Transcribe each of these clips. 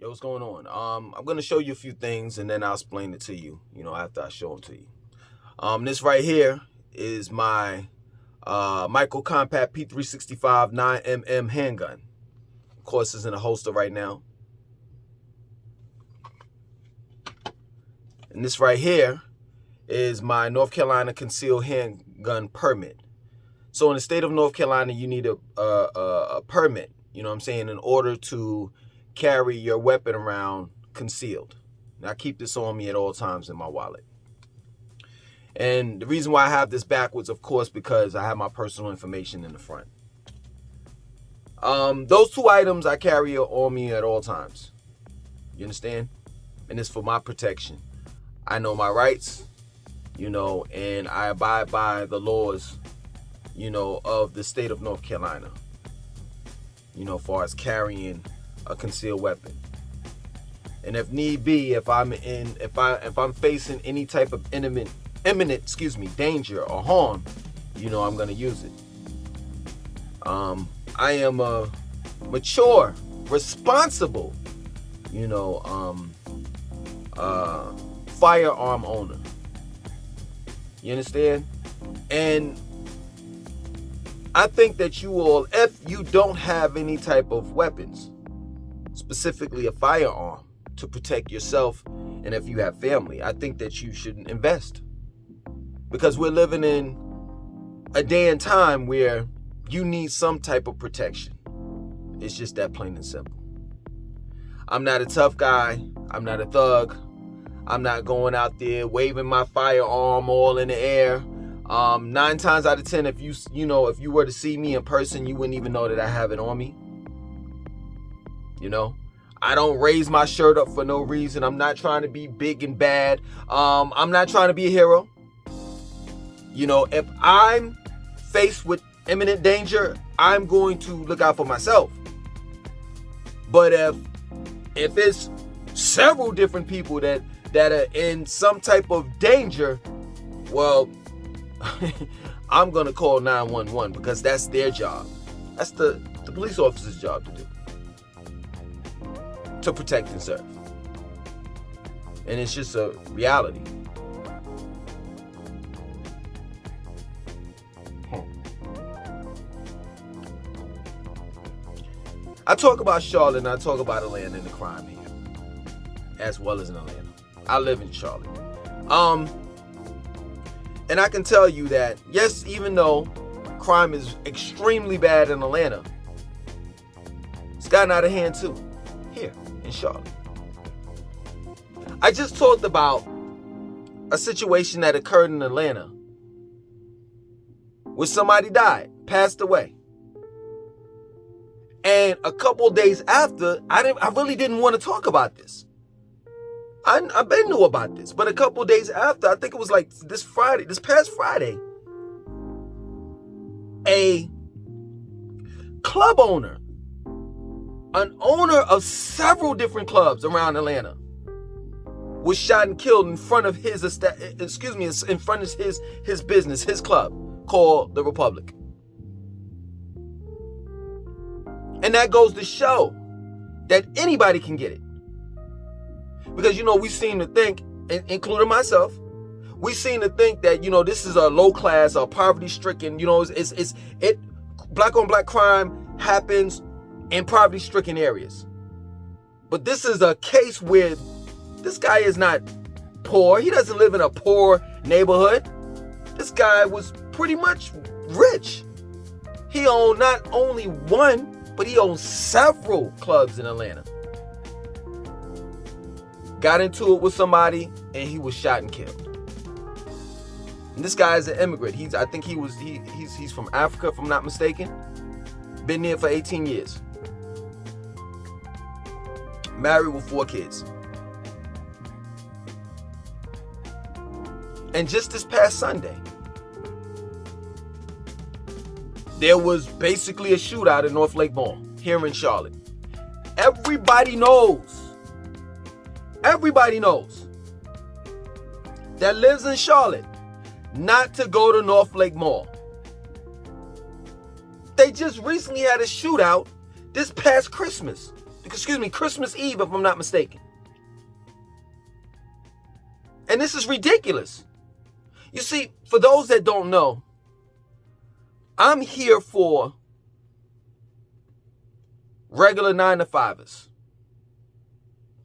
Yo, what's going on? I'm gonna show you a few things and then I'll explain it to you. After I show them to you. This right here is my Micro Compact P365 9mm handgun. Of course, it's in a holster right now. And this right here is my North Carolina concealed handgun permit. So in the state of North Carolina, you need a permit. In order to carry your weapon around concealed. Now, I keep this on me at all times in my wallet. And the reason why I have this backwards, of course, because I have my personal information in the front. Those two items I carry on me at all times. You understand? And it's for my protection. I know my rights, and I abide by the laws, of the state of North Carolina. As far as carrying a concealed weapon. And if need be, if I'm facing any type of imminent danger or harm, I'm gonna use it. I am a mature, responsible, firearm owner. You understand? And I think that you all, if you don't have any type of weapons, specifically a firearm to protect yourself, and if you have family, I think that you should invest. Because we're living in a day and time where you need some type of protection. It's just that plain and simple. I'm not a tough guy. I'm not a thug. I'm not going out there waving my firearm all in the air. 9 times out of 10, if you were to see me in person, you wouldn't even know that I have it on me. I don't raise my shirt up for no reason. I'm not trying to be big and bad. I'm not trying to be a hero. If I'm faced with imminent danger, I'm going to look out for myself. But if it's several different people that are in some type of danger, well, I'm going to call 911 because that's their job. That's the police officer's job to do. To protect and serve. And it's just a reality. I talk about Charlotte and I talk about Atlanta and the crime here. As well as in Atlanta. I live in Charlotte. And I can tell you that, yes, even though crime is extremely bad in Atlanta, it's gotten out of hand too, here in Charlotte. I just talked about a situation that occurred in Atlanta where somebody died, passed away. And a couple of days after, I really didn't want to talk about this. I've been knew about this, but a couple of days after, I think it was like this past Friday, a club owner, an owner of several different clubs around Atlanta, was shot and killed in front of his business, his club called The Republic. And that goes to show that anybody can get it. Because, we seem to think, including myself, we seem to think that, this is a low class or poverty stricken, black on black crime happens in poverty stricken areas. But this is a case where this guy is not poor. He doesn't live in a poor neighborhood. This guy was pretty much rich. He owned not only one, but he owned several clubs in Atlanta. Got into it with somebody and he was shot and killed. And this guy is an immigrant. He's from Africa, if I'm not mistaken. Been there for 18 years. Married with 4 kids. And just this past Sunday, there was basically a shootout in North Lake Mall here in Charlotte. Everybody knows that lives in Charlotte not to go to North Lake Mall. They just recently had a shootout this past Christmas Christmas Eve, if I'm not mistaken. And this is ridiculous. You see, for those that don't know, I'm here for regular 9-to-5ers,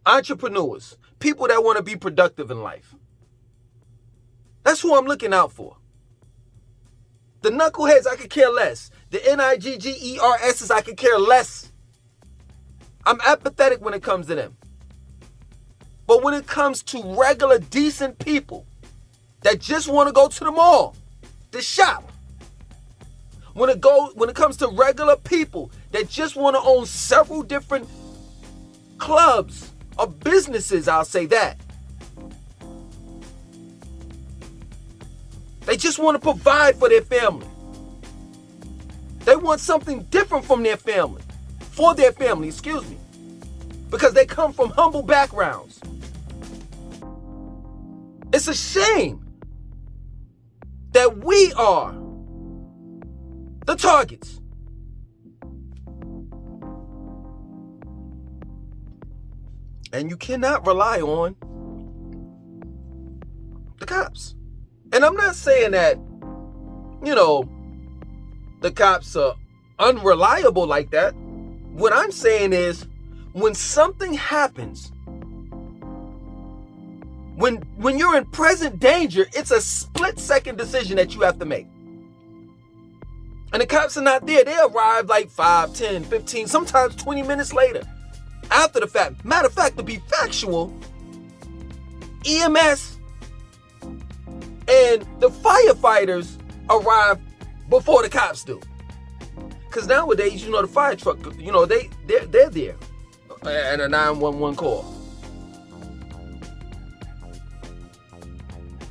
entrepreneurs, people that want to be productive in life. That's who I'm looking out for. The knuckleheads, I could care less. The NIGGERSs, I could care less. I'm apathetic when it comes to them. But when it comes to regular, decent people that just want to go to the mall, to shop, when it comes to regular people that just want to own several different clubs or businesses, I'll say that. They just want to provide for their family. They want something different from their family, for their family, because they come from humble backgrounds. It's a shame that we are the targets. And you cannot rely on the cops. And I'm not saying that, the cops are unreliable like that. What I'm saying is, when something happens, when you're in present danger, it's a split-second decision that you have to make. And the cops are not there. They arrive like 5, 10, 15, sometimes 20 minutes later, after the fact. Matter of fact, to be factual, EMS and the firefighters arrive before the cops do. Because nowadays, the fire truck, they're there. And a 911 call.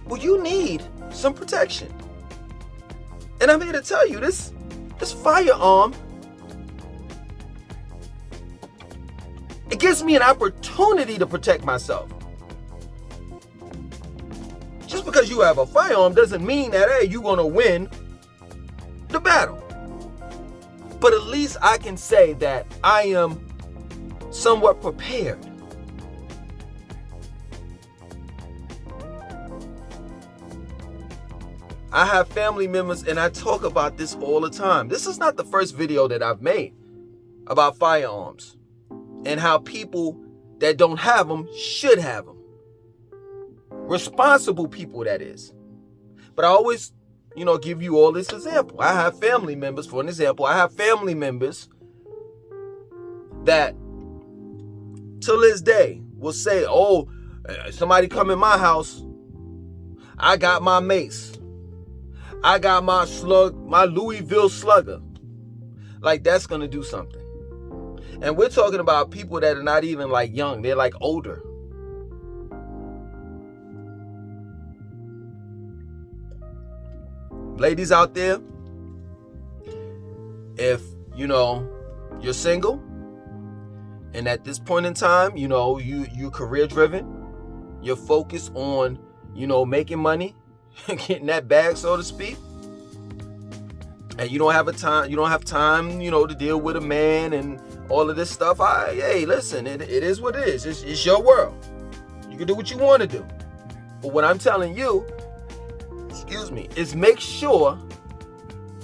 Well, you need some protection. And I'm here to tell you, this firearm, it gives me an opportunity to protect myself. Just because you have a firearm doesn't mean that, hey, you're going to win the battle. But at least I can say that I am somewhat prepared. I have family members, and I talk about this all the time. This is not the first video that I've made about firearms and how people that don't have them should have them. Responsible people, that is. But I always, give you all this example. I have family members, for an example, that till this day will say, oh, somebody come in my house, I got my mace. I got my my Louisville Slugger. Like, that's going to do something. And we're talking about people that are not even like young. They're like older. Ladies out there, if, you're single and at this point in time, you're career driven, you're focused on, making money, getting that bag, so to speak, and you don't have time, to deal with a man and all of this stuff. Hey, listen, it is what it is. It's your world. You can do what you want to do. But what I'm telling you, is make sure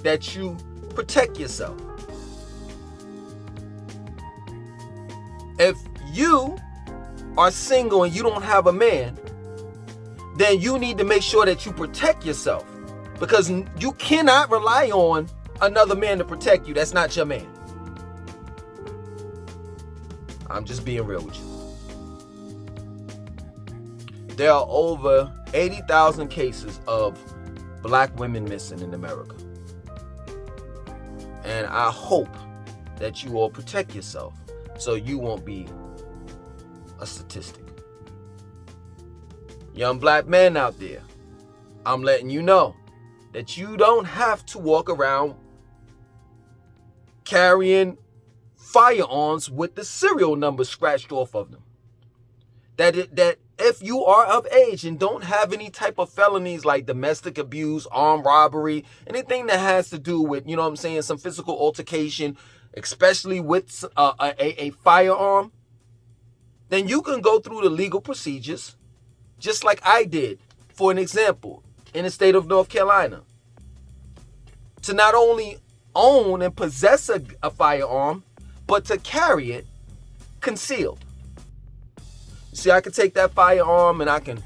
that you protect yourself. If you are single and you don't have a man, then you need to make sure that you protect yourself, because you cannot rely on another man to protect you. That's not your man. I'm just being real with you. There are over 80,000 cases of black women missing in America. And I hope that you all protect yourself so you won't be a statistic. Young black men out there, I'm letting you know that you don't have to walk around carrying firearms with the serial number scratched off of them. That if you are of age and don't have any type of felonies like domestic abuse, armed robbery, anything that has to do with, some physical altercation, especially with a firearm, then you can go through the legal procedures just like I did, for an example, in the state of North Carolina, to not only own and possess a firearm, but to carry it concealed. See, I can take that firearm and I can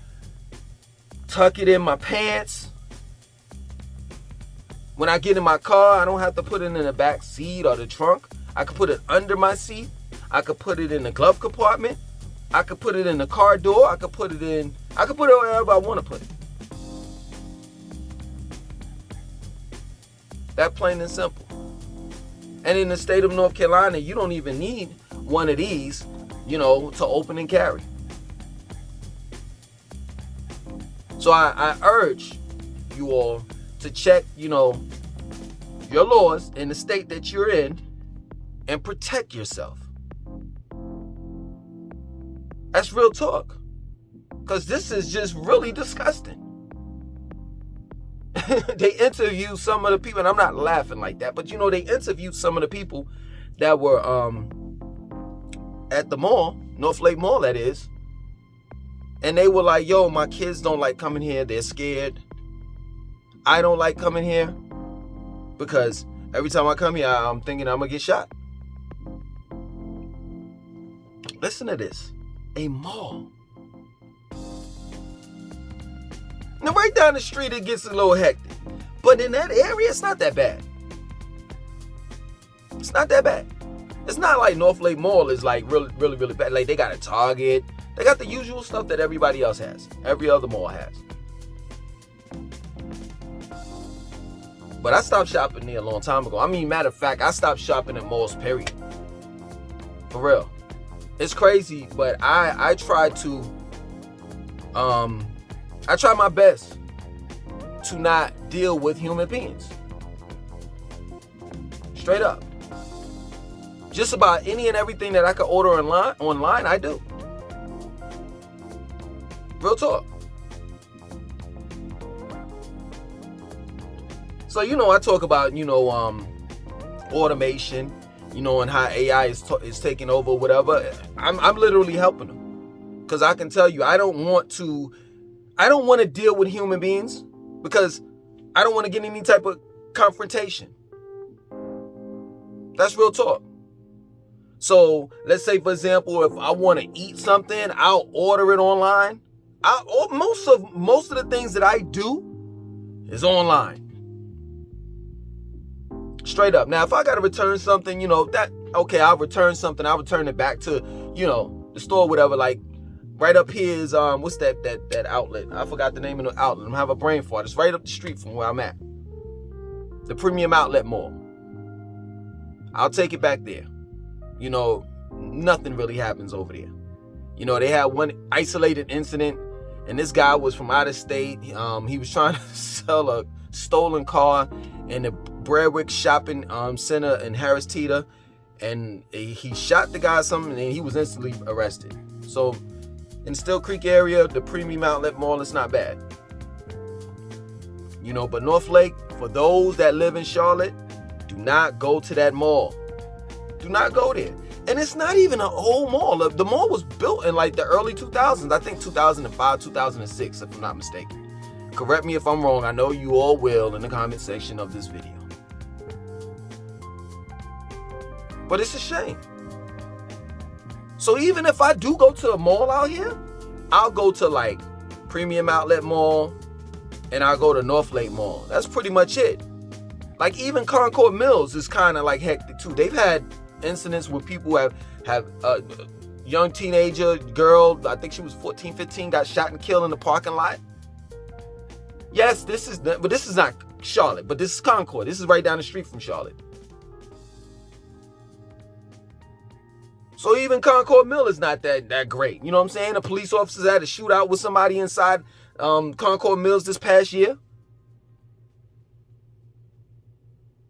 tuck it in my pants. When I get in my car, I don't have to put it in the back seat or the trunk. I can put it under my seat. I could put it in the glove compartment. I could put it in the car door. I could put it wherever I want to put it. That plain and simple. And in the state of North Carolina, you don't even need one of these, to open and carry. So I urge you all to check, your laws in the state that you're in and protect yourself. That's real talk. Because this is just really disgusting. They interviewed some of the people, and I'm not laughing like that, but they interviewed some of the people that were at the mall, North Lake Mall that is, and they were like, yo, my kids don't like coming here, they're scared. I don't like coming here because every time I come here, I'm thinking I'm gonna get shot. Listen to this. A mall. Now, right down the street, it gets a little hectic. But in that area, it's not that bad. It's not that bad. It's not like North Lake Mall is like really, really, really bad. Like, they got a Target. They got the usual stuff that everybody else has. Every other mall has. But I stopped shopping there a long time ago. I mean, matter of fact, I stopped shopping at malls, period. For real. It's crazy, but I try my best to not deal with human beings. Straight up. Just about any and everything that I can order online, I do. Real talk. So, I talk about, automation, and how AI is taking over, whatever. I'm literally helping them. Because I can tell you, I don't want to deal with human beings because I don't want to get any type of confrontation. That's real talk. So let's say, for example, if I want to eat something, I'll order it online. Most of the things that I do is online. Straight up. Now, if I got to return something, I'll return something. I'll return it back to, the store, whatever. Like, right up here is, what's that outlet? I forgot the name of the outlet. I'm having a brain fart. It's right up the street from where I'm at. The Premium Outlet Mall. I'll take it back there. Nothing really happens over there. They had one isolated incident, and this guy was from out of state. He was trying to sell a stolen car in the Bradwick Shopping Center in Harris Teeter, and he shot the guy something, and he was instantly arrested. So in Still Creek area, the Premium Outlet Mall is not bad. But North Lake, for those that live in Charlotte, do not go to that mall. Do not go there. And it's not even an old mall. The mall was built in like the early 2000s. I think 2005, 2006, if I'm not mistaken. Correct me if I'm wrong. I know you all will in the comment section of this video. But it's a shame. So even if I do go to a mall out here, I'll go to like Premium Outlet Mall and I'll go to North Lake Mall. That's pretty much it. Like even Concord Mills is kind of like hectic too. They've had incidents where people have a young teenager girl, I think she was 14, 15, got shot and killed in the parking lot. Yes, this is not Charlotte, but this is Concord. This is right down the street from Charlotte. So even Concord Mill is not that great. You know what I'm saying? The police officers had a shootout with somebody inside Concord Mills this past year.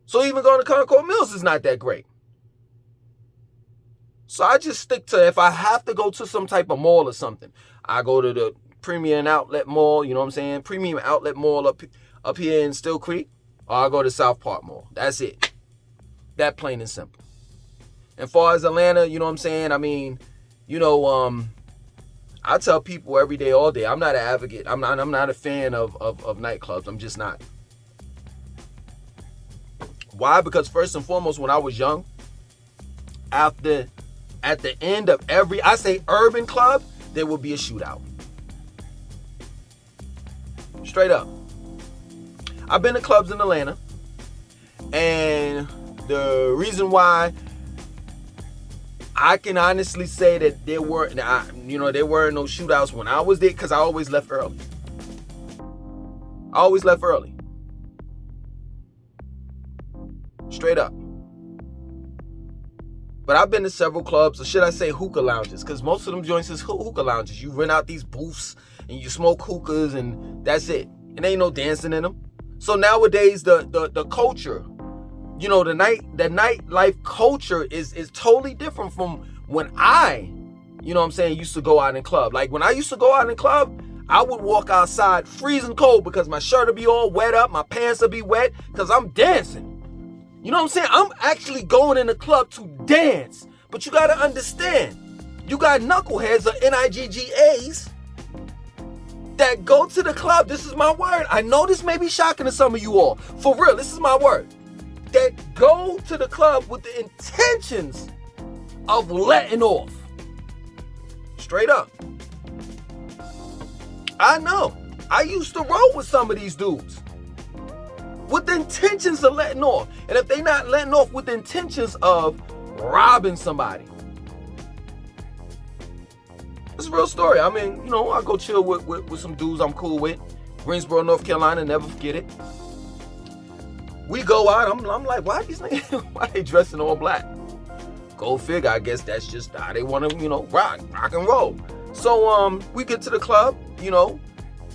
So even going to Concord Mills is not that great. So I just stick to, if I have to go to some type of mall or something, I go to the Premium Outlet Mall, you know what I'm saying? Premium Outlet Mall up here in Still Creek, or I go to South Park Mall. That's it. That plain and simple. As far as Atlanta, you know what I'm saying? I mean, I tell people every day, all day, I'm not an advocate. I'm not a fan of nightclubs. I'm just not. Why? Because first and foremost, when I was young, at the end of every, I say urban club, there will be a shootout. Straight up. I've been to clubs in Atlanta, and the reason why I can honestly say that there were no shootouts when I was there, because I always left early. Straight up. But I've been to several clubs, or should I say hookah lounges, because most of them joints is hookah lounges. You rent out these booths and you smoke hookahs and that's it. And ain't no dancing in them. So nowadays the culture, the nightlife culture is totally different from when I, used to go out in club. Like when I used to go out in club, I would walk outside freezing cold because my shirt would be all wet up, my pants would be wet because I'm dancing. You know what I'm saying? I'm actually going in the club to dance. But you got to understand, you got knuckleheads or NIGGAs that go to the club. This is my word. I know this may be shocking to some of you all. For real, this is my word. That go to the club with the intentions of letting off. Straight up. I know. I used to roll with some of these dudes with the intentions of letting off. And if they not letting off with the intentions of robbing somebody. It's a real story. I mean, I go chill with some dudes I'm cool with. Greensboro, North Carolina, never forget it. We go out, I'm like, why these niggas, why they dressing all black? Go figure, I guess that's just how they want to, rock and roll. So we get to the club,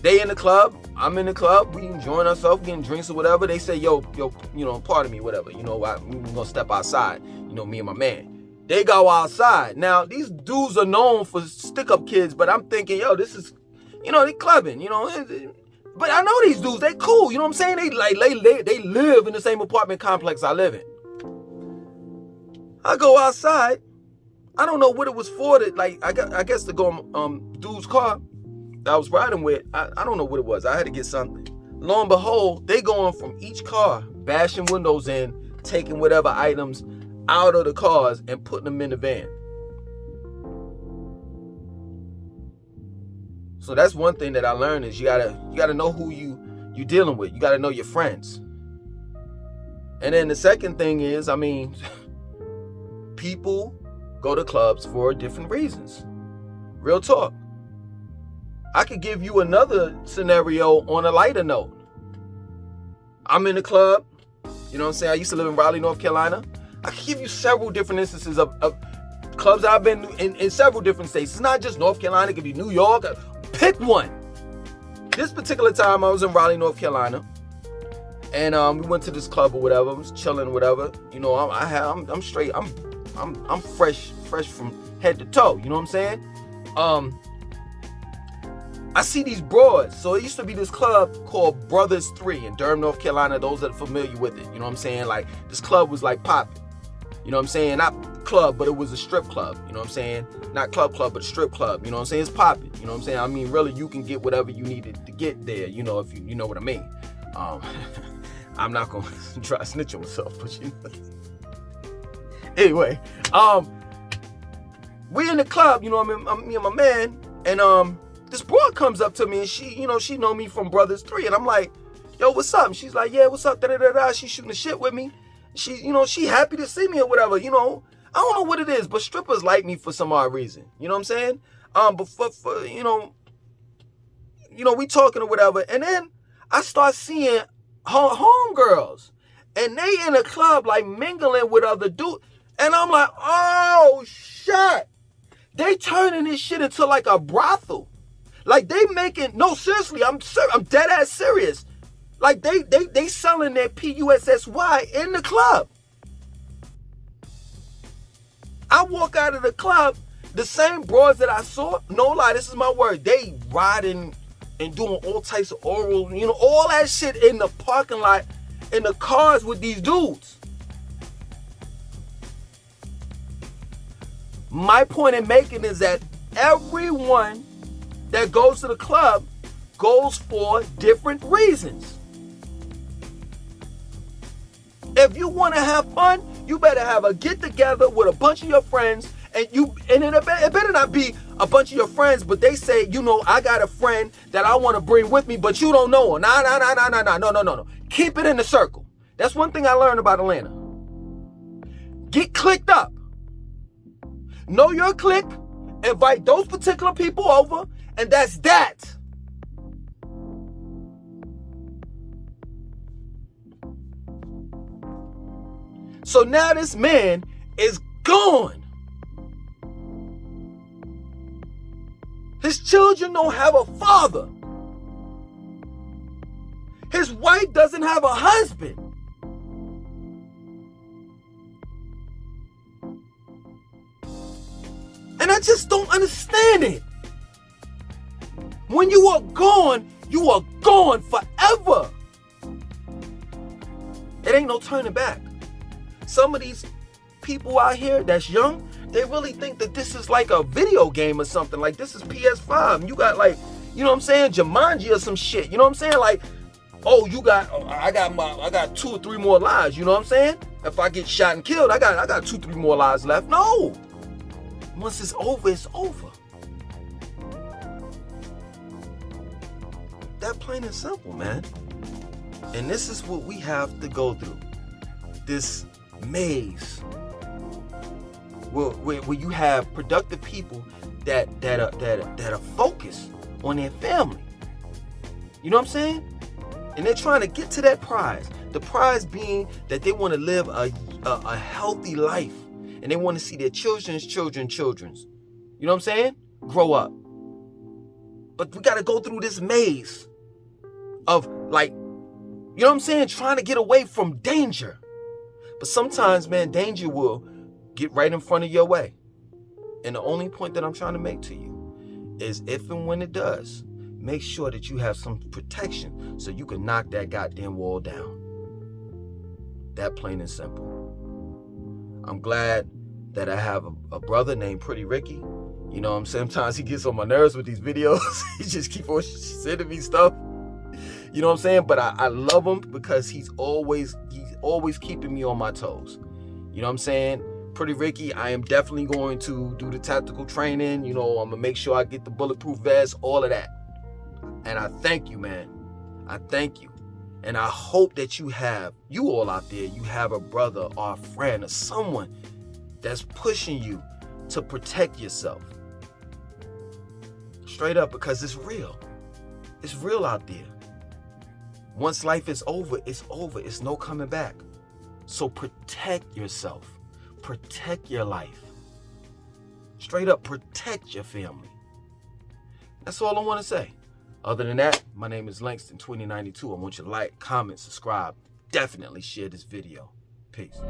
they in the club, I'm in the club, we enjoying ourselves, getting drinks or whatever. They say, yo, pardon me, whatever. We gonna step outside, me and my man. They go outside. Now, these dudes are known for stick-up kids, but I'm thinking, yo, this is, they clubbing, But I know these dudes, they cool, you know what I'm saying? They live in the same apartment complex I live in. I go outside. I don't know what it was for. I guess to go dude's car that I was riding with. I don't know what it was. I had to get something. Lo and behold, they going from each car, bashing windows in, taking whatever items out of the cars and putting them in the van. So that's one thing that I learned is you gotta know who you dealing with. You gotta know your friends. And then the second thing is, people go to clubs for different reasons. Real talk. I could give you another scenario on a lighter note. I'm in the club. You know what I'm saying? I used to live in Raleigh, North Carolina. I could give you several different instances of clubs I've been in several different states. It's not just North Carolina. It could be New York. Pick one. This particular time I was in Raleigh, North Carolina. And we went to this club or whatever. I was chilling or whatever. I'm straight. I'm fresh from head to toe. You know what I'm saying? I see these broads. So it used to be this club called Brothers 3 in Durham, North Carolina. Those that are familiar with it. You know what I'm saying? Like, this club was like popping. You know what I'm saying? Not club, but it was a strip club. You know what I'm saying? Not club, but a strip club. You know what I'm saying? It's popping. You know what I'm saying? Really, you can get whatever you needed to get there. If you know what I mean. I'm not going to try to snitch on myself, but Anyway, we in the club, me and my man, and this broad comes up to me, and she know me from Brothers 3, and I'm like, yo, what's up? And she's like, yeah, what's up? Da-da-da-da. She's shooting the shit with me. She happy to see me or whatever, I don't know what it is, but strippers like me for some odd reason. You know what I'm saying? But for we talking or whatever, and then I start seeing homegirls, and they in a club like mingling with other dudes, and I'm like, oh shit, they turning this shit into like a brothel, like they making, no, seriously, I'm dead ass serious, like they selling their PUSSY in the club. I walk out of the club, the same broads that I saw, no lie, this is my word, they riding and doing all types of oral, all that shit in the parking lot, in the cars with these dudes. My point in making is that everyone that goes to the club goes for different reasons. If you want to have fun, you better have a get together with a bunch of your friends, and it better not be a bunch of your friends, but they say, I got a friend that I want to bring with me, but you don't know her. No. Keep it in the circle. That's one thing I learned about Atlanta. Get clicked up. Know your clique, invite those particular people over, and that's that. So now this man is gone. His children don't have a father. His wife doesn't have a husband. And I just don't understand it. When you are gone forever. It ain't no turning back. Some of these people out here that's young, they really think that this is like a video game or something. Like this is PS5. And you got Jumanji or some shit. You know what I'm saying? Like, I got 2 or 3 more lives. You know what I'm saying? If I get shot and killed, I got 2, 3 more lives left. No. Once it's over, it's over. That plain and simple, man. And this is what we have to go through. This maze where you have productive people that are focused on their family. You know what I'm saying? And they're trying to get to that prize. The prize being that they want to live a healthy life, and they want to see their children's. You know what I'm saying? Grow up. But we got to go through this maze of trying to get away from danger. But sometimes, man, danger will get right in front of your way. And the only point that I'm trying to make to you is if and when it does, make sure that you have some protection so you can knock that goddamn wall down. That plain and simple. I'm glad that I have a brother named Pretty Ricky. You know what I'm saying? Sometimes he gets on my nerves with these videos. He just keep on sending me stuff. You know what I'm saying? But I love him because he's always keeping me on my toes. You know what I'm saying? Pretty Ricky, I am definitely going to do the tactical training. I'm going to make sure I get the bulletproof vest, all of that. And I thank you, man. I thank you. And I hope that you all out there, you have a brother or a friend or someone that's pushing you to protect yourself. Straight up, because it's real. It's real out there. Once life is over, it's over. It's no coming back. So protect yourself. Protect your life. Straight up, protect your family. That's all I want to say. Other than that, my name is Langston 2092. I want you to like, comment, subscribe. Definitely share this video. Peace.